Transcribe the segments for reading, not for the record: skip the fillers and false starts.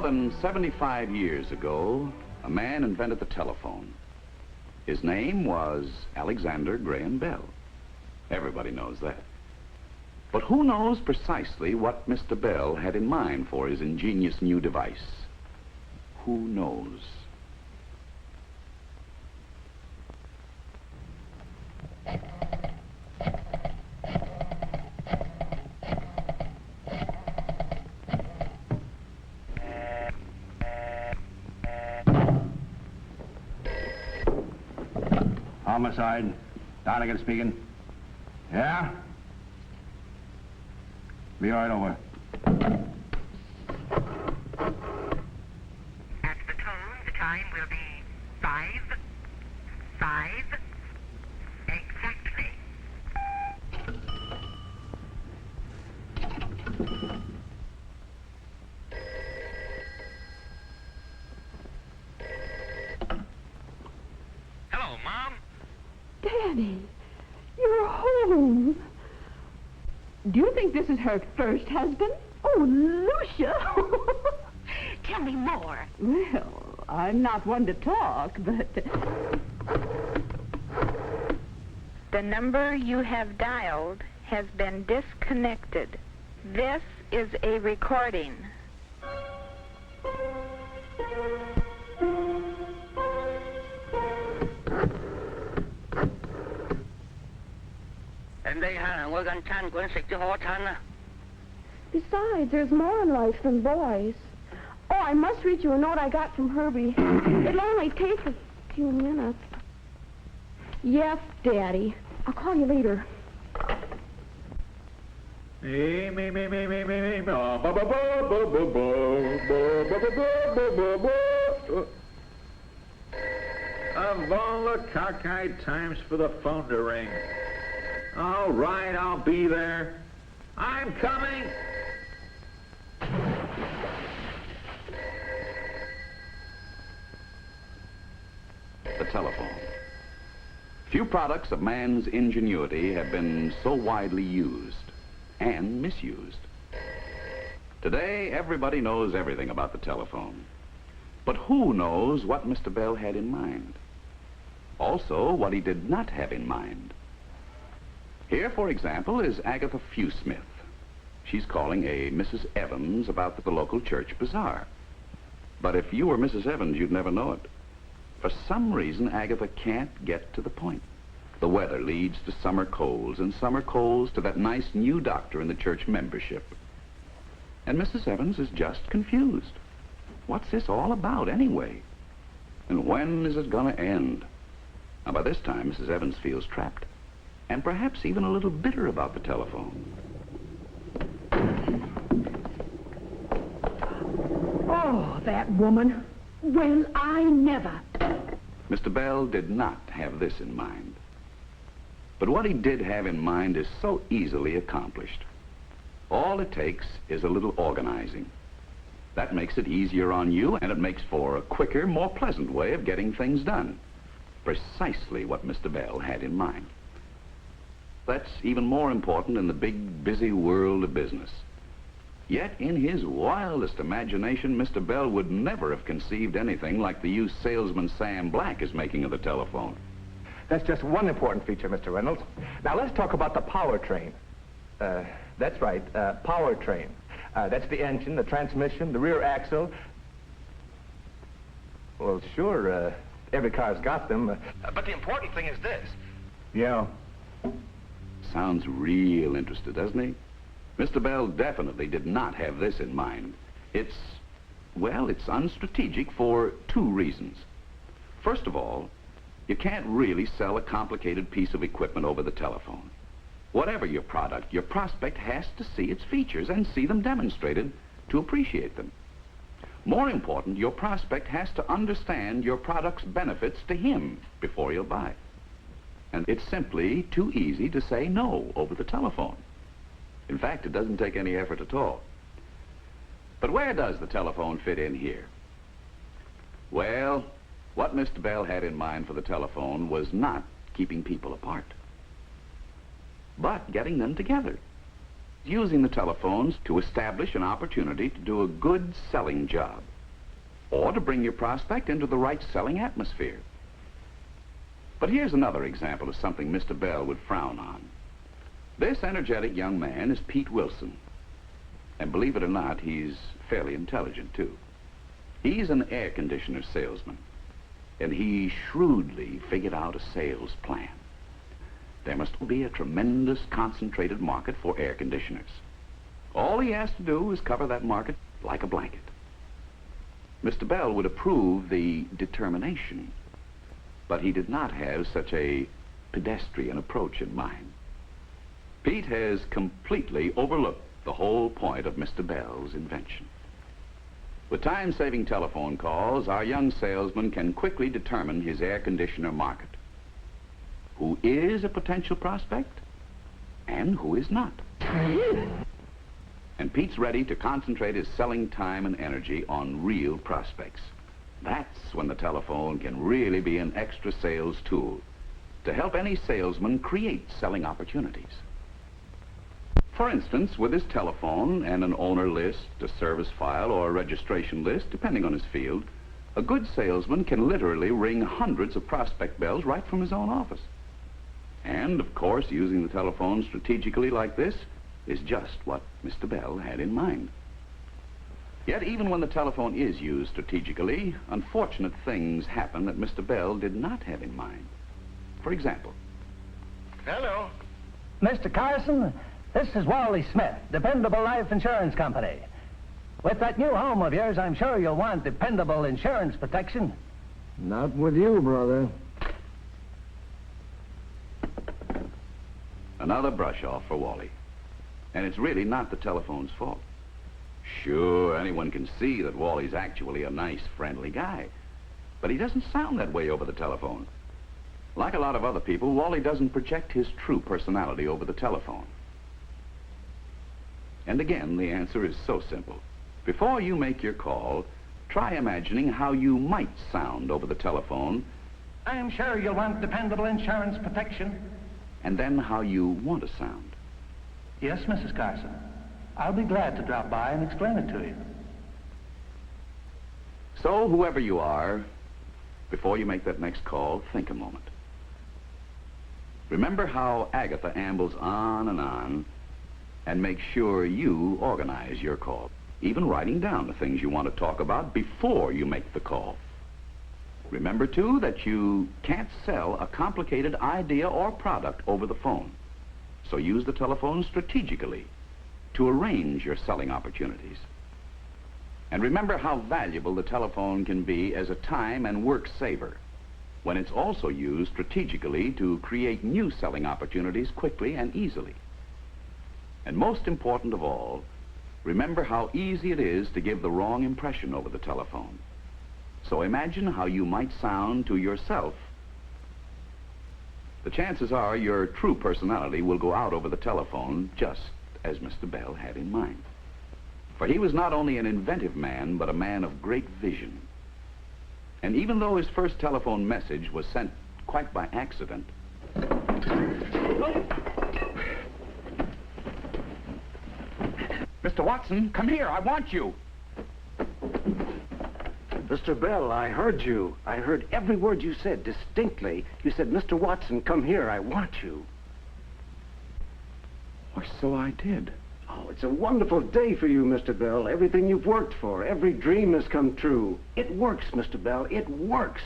More than 75 years ago, a man invented the telephone. His name was Alexander Graham Bell. Everybody knows that. But who knows precisely what Mr. Bell had in mind for his ingenious new device? Who knows? Homicide. Donegan speaking. Yeah? Be right over. At the tone, the time will be 5 exactly. Hello, Mom. Daddy, you're home. Do you think this is her first husband? Oh, Lucia! Tell me more. Well, I'm not one to talk, but... The number you have dialed has been disconnected. This is a recording. Besides, there's more in life than boys. Oh, I must read you a note I got from Herbie. It'll only take a few minutes. Yes, Daddy. I'll call you later. Of all the cockeyed times for the phone to ring. All right, I'll be there. I'm coming. The telephone. Few products of man's ingenuity have been so widely used and misused. Today, everybody knows everything about the telephone. But who knows what Mr. Bell had in mind? Also, what he did not have in mind. Here, for example, is Agatha Fewsmith. She's calling a Mrs. Evans about the local church bazaar. But if you were Mrs. Evans, you'd never know it. For some reason, Agatha can't get to the point. The weather leads to summer colds, and summer colds to that nice new doctor in the church membership. And Mrs. Evans is just confused. What's this all about, anyway? And when is it going to end? Now, by this time, Mrs. Evans feels trapped, and perhaps even a little bitter about the telephone. Oh, that woman. Well, I never. Mr. Bell did not have this in mind. But what he did have in mind is so easily accomplished. All it takes is a little organizing. That makes it easier on you, and it makes for a quicker, more pleasant way of getting things done. Precisely what Mr. Bell had in mind. That's even more important in the big, busy world of business. Yet, in his wildest imagination, Mr. Bell would never have conceived anything like the use salesman Sam Black is making of the telephone. That's just one important feature, Mr. Reynolds. Now, let's talk about the powertrain. That's right, powertrain. That's the engine, the transmission, the rear axle. Well, sure, every car's got them. But the important thing is this. Yeah. Sounds real interested, doesn't he? Mr. Bell definitely did not have this in mind. It's unstrategic for two reasons. First of all, you can't really sell a complicated piece of equipment over the telephone. Whatever your product, your prospect has to see its features and see them demonstrated to appreciate them. More important, your prospect has to understand your product's benefits to him before he'll buy. And it's simply too easy to say no over the telephone. In fact, it doesn't take any effort at all. But where does the telephone fit in here? Well, what Mr. Bell had in mind for the telephone was not keeping people apart, but getting them together. using the telephones to establish an opportunity to do a good selling job, or to bring your prospect into the right selling atmosphere. But here's another example of something Mr. Bell would frown on. This energetic young man is Pete Wilson. And believe it or not, he's fairly intelligent, too. He's an air conditioner salesman, and he shrewdly figured out a sales plan. There must be a tremendous concentrated market for air conditioners. All he has to do is cover that market like a blanket. Mr. Bell would approve the determination, but he did not have such a pedestrian approach in mind. Pete has completely overlooked the whole point of Mr. Bell's invention. With time-saving telephone calls, our young salesman can quickly determine his air conditioner market. Who is a potential prospect and who is not. And Pete's ready to concentrate his selling time and energy on real prospects. That's when the telephone can really be an extra sales tool to help any salesman create selling opportunities. For instance, with his telephone and an owner list, a service file, or a registration list, depending on his field, a good salesman can literally ring hundreds of prospect bells right from his own office. And, of course, using the telephone strategically like this is just what Mr. Bell had in mind. Yet, even when the telephone is used strategically, unfortunate things happen that Mr. Bell did not have in mind. For example... Hello. Mr. Carson, this is Wally Smith, Dependable Life Insurance Company. With that new home of yours, I'm sure you'll want dependable insurance protection. Not with you, brother. Another brush off for Wally. And it's really not the telephone's fault. Sure, anyone can see that Wally's actually a nice, friendly guy. But he doesn't sound that way over the telephone. Like a lot of other people, Wally doesn't project his true personality over the telephone. And again, the answer is so simple. Before you make your call, try imagining how you might sound over the telephone. I'm sure you'll want dependable insurance protection. And then how you want to sound. Yes, Mrs. Carson. I'll be glad to drop by and explain it to you. So, whoever you are, before you make that next call, think a moment. Remember how Agatha ambles on, and make sure you organize your call, even writing down the things you want to talk about before you make the call. Remember, too, that you can't sell a complicated idea or product over the phone. So use the telephone strategically to arrange your selling opportunities. And remember how valuable the telephone can be as a time and work saver when it's also used strategically to create new selling opportunities quickly and easily. And most important of all, remember how easy it is to give the wrong impression over the telephone. So imagine how you might sound to yourself. The chances are your true personality will go out over the telephone just as Mr. Bell had in mind. For he was not only an inventive man, but a man of great vision. And even though his first telephone message was sent quite by accident... Mr. Watson, come here, I want you. Mr. Bell, I heard you. I heard every word you said distinctly. You said, Mr. Watson, come here, I want you. Why, so I did. Oh, it's a wonderful day for you, Mr. Bell. Everything you've worked for, every dream has come true. It works, Mr. Bell, it works.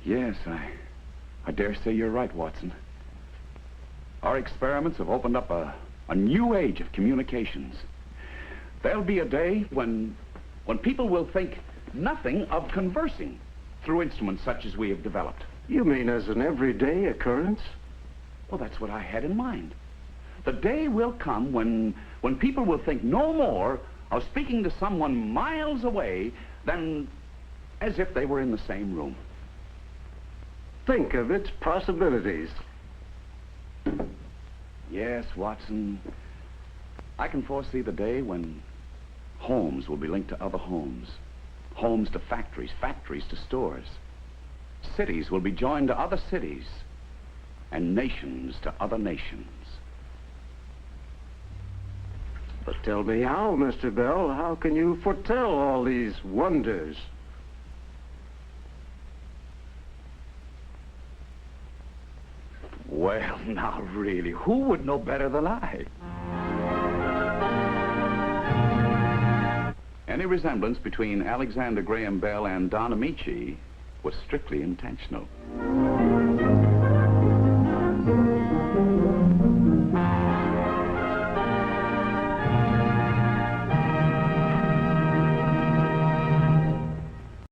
Yes, I dare say you're right, Watson. Our experiments have opened up a new age of communications. There'll be a day when people will think nothing of conversing through instruments such as we have developed. You mean as an everyday occurrence? Well, that's what I had in mind. The day will come when people will think no more of speaking to someone miles away than as if they were in the same room. Think of its possibilities. Yes, Watson. I can foresee the day when homes will be linked to other homes. Homes to factories, factories to stores. Cities will be joined to other cities, and nations to other nations. But tell me how, Mr. Bell. How can you foretell all these wonders? Well, now, really, who would know better than I? Any resemblance between Alexander Graham Bell and Don Ameche was strictly intentional.